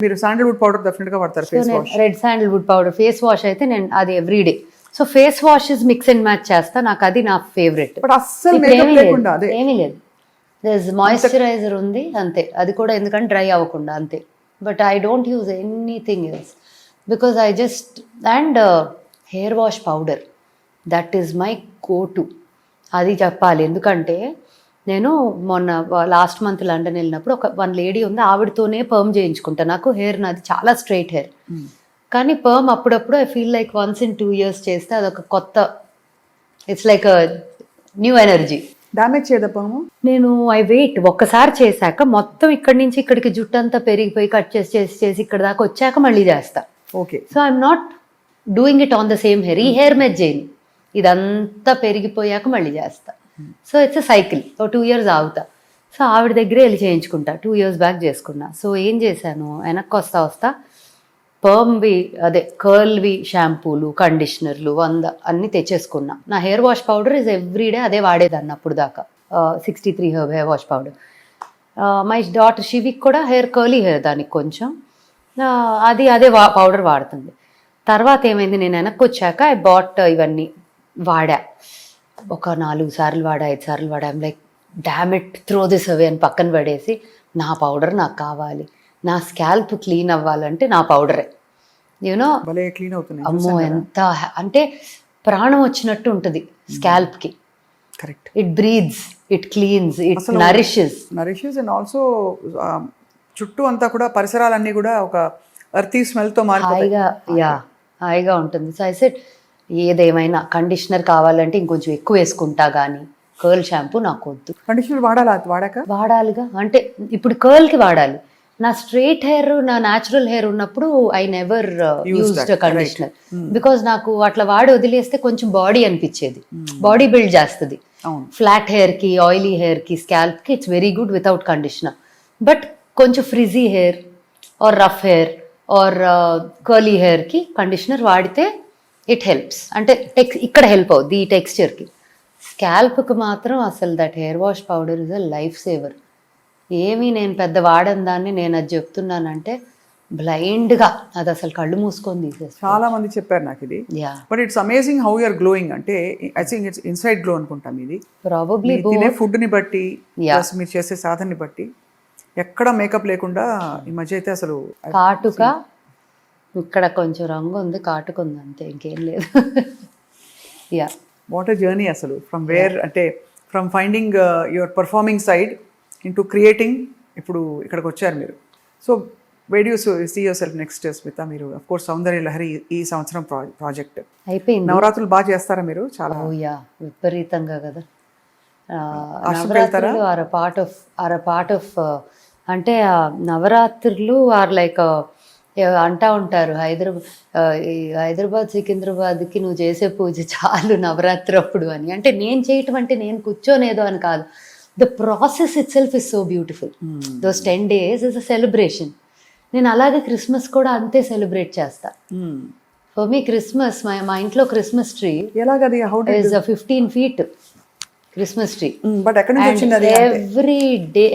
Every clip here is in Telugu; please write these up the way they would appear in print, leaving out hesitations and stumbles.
మీరు శాండల్వుడ్ పౌడర్ డెఫినెట్ గా వాడతారు face wash. Red sandalwood powder face wash అయితే నేను అది everyday. So face washes mix and match చేస్తా, నాకు అది నా ఫేవరెట్. బట్ అస్సలు మేకప్ లేకుండా అదే ఏమీ లేదు, మాయిశ్చరైజర్ ఉంది అంతే, అది కూడా ఎందుకంటే డ్రై అవ్వకుండా అంతే. But I don't use anything else because I just and hair wash powder that is my go to. అది చెప్పాలి, ఎందుకంటే నేను మొన్న లాస్ట్ మంత్ లండన్ వెళ్ళినప్పుడు వన్ లేడీ ఉంది, ఆవిడతోనే పర్మ్ చేయించుకుంటా. నాకు హెయిర్ నాది చాలా స్ట్రైట్ హెయిర్, కానీ పర్మ్ అప్పుడప్పుడు I feel like once in 2 years చేస్తే అదొక కొత్త, it's like new energy. Damage చేయదా పర్మ్? నేను ఐ వెయిట్ ఒక్కసారి చేశాక మొత్తం ఇక్కడి నుంచి ఇక్కడికి జుట్టు అంతా పెరిగిపోయి కట్ చేసి చేసి చేసి ఇక్కడ దాకా వచ్చాక మళ్ళీ చేస్తా. Okay, so I'm not doing it on the same hair. ఈ హెయిర్ మీద చేయను, ఇదంతా పెరిగిపోయాక మళ్ళీ చేస్తా. So it's cycle. 2 years ఆగుతా. సో ఆవిడ దగ్గరే వెళ్ళి చేయించుకుంటా. 2 years బ్యాక్ చేసుకున్నా. సో ఏం చేశాను, వెనక్కి వస్తా పర్మ్వి అదే కర్ల్వి షాంపూలు కండిషనర్లు 100 అన్నీ తెచ్చేసుకున్నా. నా hair wash powder is everyday అదే వాడేదాన్ని అప్పుడు దాకా, 63 herb hair wash powder. My daughter Shivik కూడా హెయిర్ కర్లీ హెయిర్, దానికి కొంచెం అదే పౌడర్ వాడుతుంది. తర్వాత ఏమైంది, నేను వెనక్కి వచ్చాక ఐ బాట్ ఇవన్నీ వాడా. ఒక 4 సార్లు వాడా, 5 సార్లు వాడా. I'm like damn it, throw this away అని పక్కన పడేసి, నా పౌడర్ నాకు కావాలి, నా స్కాల్ప్ క్లీన్ అవ్వాలంటే నా పౌడరే. యూనో క్లీన్ అవుతుంది. అమ్మో ఎంత అంటే ప్రాణం వచ్చినట్టు ఉంటుంది స్కాల్ప్కి. Correct, it breathes, it cleanses, it nourishes and also చుట్టూ అంతా కూడా పరిసరాలన్నీ కూడా ఒక ఎర్తీ స్మెల్తో హాయిగా ఉంటుంది. సో ఐ సెడ్ ఏదేమైనా కండిషనర్ కావాలంటే ఇంకొంచెం ఎక్కువ వేసుకుంటా, కానీ కర్ల్ షాంపూ నాకు వద్దు. కండిషనర్ వాడాలిగా, అంటే ఇప్పుడు కర్ల్కి వాడాలి. నా స్ట్రైట్ హెయిర్, నా న్యాచురల్ హెయిర్ ఉన్నప్పుడు I never used conditioner because నాకు అట్లా వాడి వదిలేస్తే కొంచెం బాడీ అనిపించేది, బాడీ బిల్డ్ చేస్తుంది. ఫ్లాట్ హెయిర్కి, ఆయిలీ హెయిర్కి, స్కాల్ప్కి it's very good without conditioner. But కొంచెం frizzy hair or rough hair or curly హెయిర్కి కండిషనర్ వాడితే ఇట్ హెల్ప్స్. అంటే ఇక్కడ హెల్ప్ అవుద్ది ఈ టెక్స్చర్కి. స్కాల్ప్కి మాత్రం అసలు that hair wash powder is a life saver. ఏమీ నేను పెద్ద వాడని దాన్ని నేను అది చెప్తున్నానంటే బ్లైండ్గా అది అసలు కళ్ళు మూసుకొని తీసేస్తాను. చాలా మంది చెప్పారు నాకు ఇది. But it's amazing how you're glowing. అంటే I think it's inside glow అనుకుంటాం ఇది. ప్రాబబ్లీ తినే ఫుడ్ని బట్టి, మీరు చేసే సాధనని బట్టి ఎక్కడ మేకప్ లేకుండా ఈ మధ్య అయితే అసలు కాటుక ఇక్కడ కొంచెం రంగు ఉంది, కాటుక ఉంది, అంతే, ఇంకేం లేదు. వాట్ ఎ జర్నీ అసలు. ఫ్రమ్ వేర్ అంటే from finding your performing side into creating, ఇప్పుడు ఇక్కడికి వచ్చారు మీరు. So where do you see yourself next Smitha? మీరు అఫ్ కోర్స్ సౌందర్య లహరి ఈ సంవత్సరం ప్రాజెక్ట్ అయిపోయింది. నవరాత్రులు బాగా చేస్తారా మీరు? చాలా విపరీతంగా కదా. నవరాత్రులు ఆర్ పార్ట్ ఆఫ్ అంటే నవరాత్రులు ఆర్ లైక్ అంటా ఉంటారు హైదరాబాద్ సికింద్రాబాద్కి నువ్వు చేసే పూజ చాలు నవరాత్రి అప్పుడు అని. అంటే నేను చేయటం అంటే నేను కూర్చోనేదో అని కాదు, the process it self is so beautiful. Those 10 days is a celebration. నేను అలాగే క్రిస్మస్ కూడా అంతే సెలబ్రేట్ చేస్తా. ఫర్ మీ క్రిస్మస్, మా ఇంట్లో Christmas tree is 15 feet Christmas tree.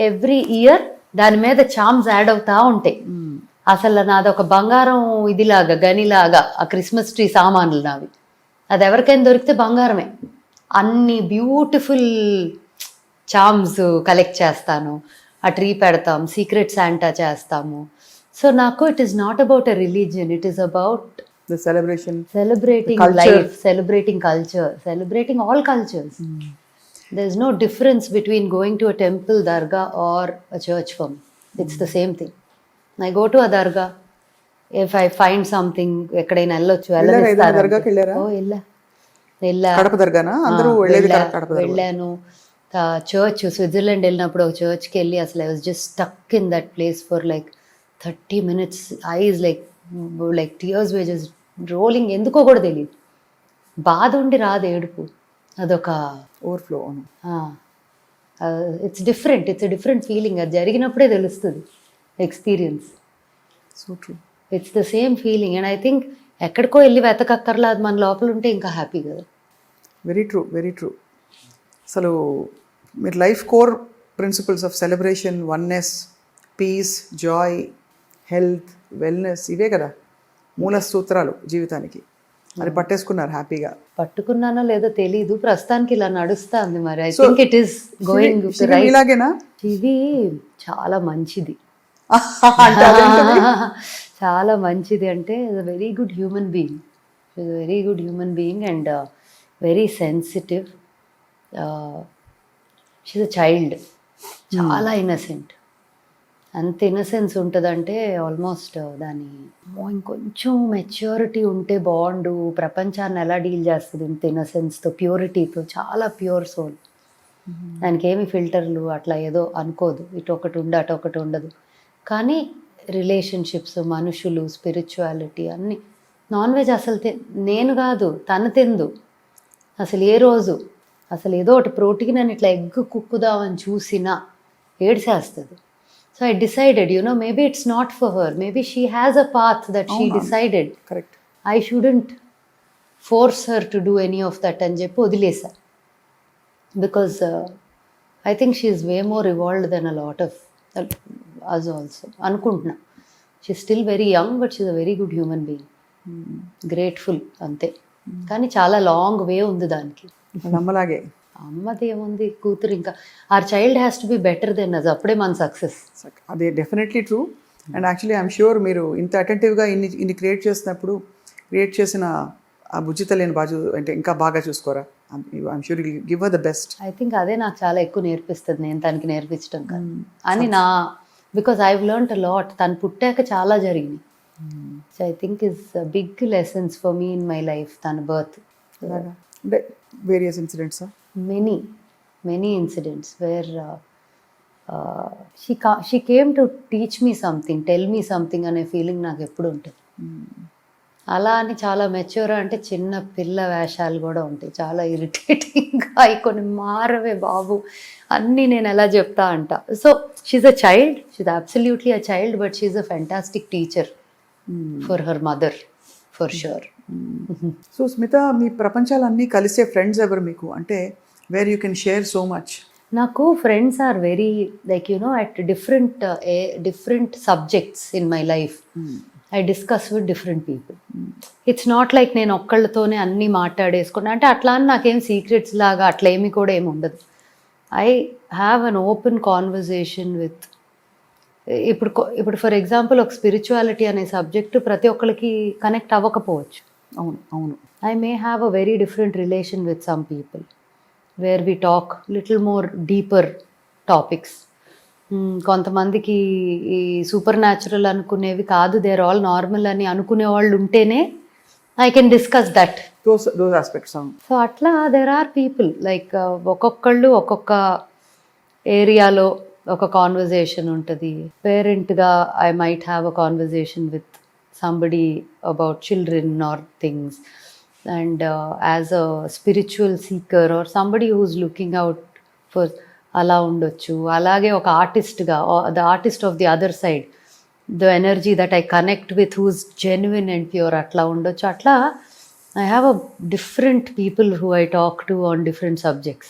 Every year దాని మీద చామ్స్ యాడ్ అవుతా ఉంటాయి. అసలు నాదొక బంగారం ఇదిలాగా గనిలాగా ఆ క్రిస్మస్ ట్రీ సామాన్లు నావి. అది ఎవరికైనా దొరికితే బంగారమే. అన్ని బ్యూటిఫుల్ చామ్స్ కలెక్ట్ చేస్తాను, ఆ ట్రీ పెడతాం, సీక్రెట్ శాంటా చేస్తాము. సో నాకు it is not about a religion, it is about the celebration, celebrating life, celebrating culture, celebrating all cultures. There is no difference between going to a temple, dargah or a church for me. It's the same thing. I go to a dargah, if I find something, ఎక్కడైనా వెళ్ళొచ్చు, వెళ్ళాను. చర్చ్ స్విట్జర్లాండ్ వెళ్ళినప్పుడు ఒక చర్చ్కి వెళ్ళి అసలు I was just stuck in that place for like 30 minutes. Eyes like tears were just rolling. ఎందుకో కూడా తెలియదు, బాధ ఉండి రాదు ఏడుపు, అదొక overflow. It's different, it's different feeling. అది జరిగినప్పుడే తెలుస్తుంది experience. So true, it's the same feeling. And I think ఎక్కడికో వెళ్ళి వెతకక్కర్లా, అది మన లోపల ఉంటే ఇంకా హ్యాపీ కదా. Very true, very true. అసలు మీరు life core principles of celebration, oneness, peace, joy, health, wellness, ఇవే కదా మూల సూత్రాలు జీవితానికి. అది పట్టేసుకున్నారు హ్యాపీగా. పట్టుకున్నానో లేదో తెలీదు, ప్రస్తుతానికి ఇలా నడుస్తుంది. మరి I think it is going right. ఇలాగేనా? ఇది చాలా మంచిది. అంటే అదేంటది? చాలా మంచిది అంటే very good human being, very good human being and very sensitive. She's a child, చాలా ఇన్నసెంట్. అంత ఇన్నసెన్స్ ఉంటుందంటే ఆల్మోస్ట్ దాని ఇంకొంచెం మెచ్యూరిటీ ఉంటే బాగుండు. ప్రపంచాన్ని ఎలా డీల్ చేస్తుంది ఇంత ఇన్నసెన్స్తో, ప్యూరిటీతో, చాలా ప్యూర్ సోల్. దానికి ఏమి ఫిల్టర్లు అట్లా ఏదో అనుకోదు, ఇటు ఒకటి ఉండి అటు ఒకటి ఉండదు. కానీ రిలేషన్షిప్స్, మనుషులు, స్పిరిచువాలిటీ అన్నీ. నాన్ వెజ్ అసలు నేను కాదు తను తిందు అసలు ఏ రోజు. అసలు ఏదో ఒకటి ప్రోటీన్ అని ఇట్లా ఎగ్ కుక్కుదామని చూసినా ఏడ్చేస్తుంది. So I decided, maybe it's not for her. Maybe she has a path that she decided. Correct. I shouldn't force her to do any of that అని చెప్పి వదిలేసా. Because I think she is way more evolved than a lot of us also. అనుకుంటున్నా. She's still very young but she's a very good human being. Grateful అంతే. కానీ చాలా లాంగ్ వే ఉంది దానికి. నమ్మలాగే. అమ్మది ఏముంది, కూతురు ఇంకా or child has to be better than us, అప్పుడే మన సక్సెస్. అదే definitely true. And actually I'm sure మీరు ఇంత అటెంటివ్గా ఇన్ని క్రియేట్ చేసినప్పుడు క్రియేట్ చేసిన ఆ బుజ్జితల్లిని అంటే ఇంకా బాగా చూసుకోరా? I'm sure give her the best. I think అదే నాకు చాలా ఎక్కువ నేర్పిస్తుంది, నేను తనకి నేర్పించడం కాదు అని because I learned a lot. తను పుట్టాక చాలా జరిగినాయి. So I think is big lessons for me in my life తన బర్త్. అంటే various incidents, many incidents where she came to teach me something, tell me something అనే ఫీలింగ్ నాకు ఎప్పుడు ఉంటుంది. అలా అని చాలా మెచ్యూర్ అంటే చిన్న పిల్ల వేషాలు కూడా ఉంటాయి, చాలా ఇరిటేటింగ్గా అవి కొన్ని మారవే బాబు అన్నీ నేను ఎలా చెప్తా అంట. So she's a child, she's absolutely a child, but she's a fantastic teacher for her mother for sure. So Smitha, మీ ప్రపంచాలన్నీ కలిసే ఫ్రెండ్స్ ఎవరు మీకు? అంటే where you can share so much. నాకు friends are very like at different subjects in my life. I discuss with different people. It's not like నేను ఒక్కళ్ళతోనే అన్నీ మాట్లాడేసుకున్నా అంటే అట్లా అని నాకేం సీక్రెట్స్ లాగా అట్లా ఏమి కూడా ఏమి ఉండదు. I have an open conversation with ఇప్పుడు ఫర్ ఎగ్జాంపుల్ ఒక స్పిరిచువాలిటీ అనే సబ్జెక్టు ప్రతి ఒక్కరికి కనెక్ట్ అవ్వకపోవచ్చు. అవును. I may have a very different relation with some people where we talk little more deeper topics. కొంతమందికి ఈ సూపర్ న్యాచురల్ అనుకునేవి కాదు, దే ఆర్ ఆల్ నార్మల్ అని అనుకునే వాళ్ళు ఉంటేనే I can discuss that those aspects. So అట్లా దేర్ ఆర్ పీపుల్ లైక్ ఒక్కొక్కళ్ళు ఒక్కొక్క ఏరియాలో ఒక కాన్వర్జేషన్ ఉంటుంది. పేరెంట్గా I might have a conversation with somebody about children or things, and as a spiritual seeker or somebody who's looking out for ala undochu. Alage oka artist ga, the artist of the other side, the energy that I connect with who's genuine and pure, atla undochu. Atla I have a different people who I talk to on different subjects.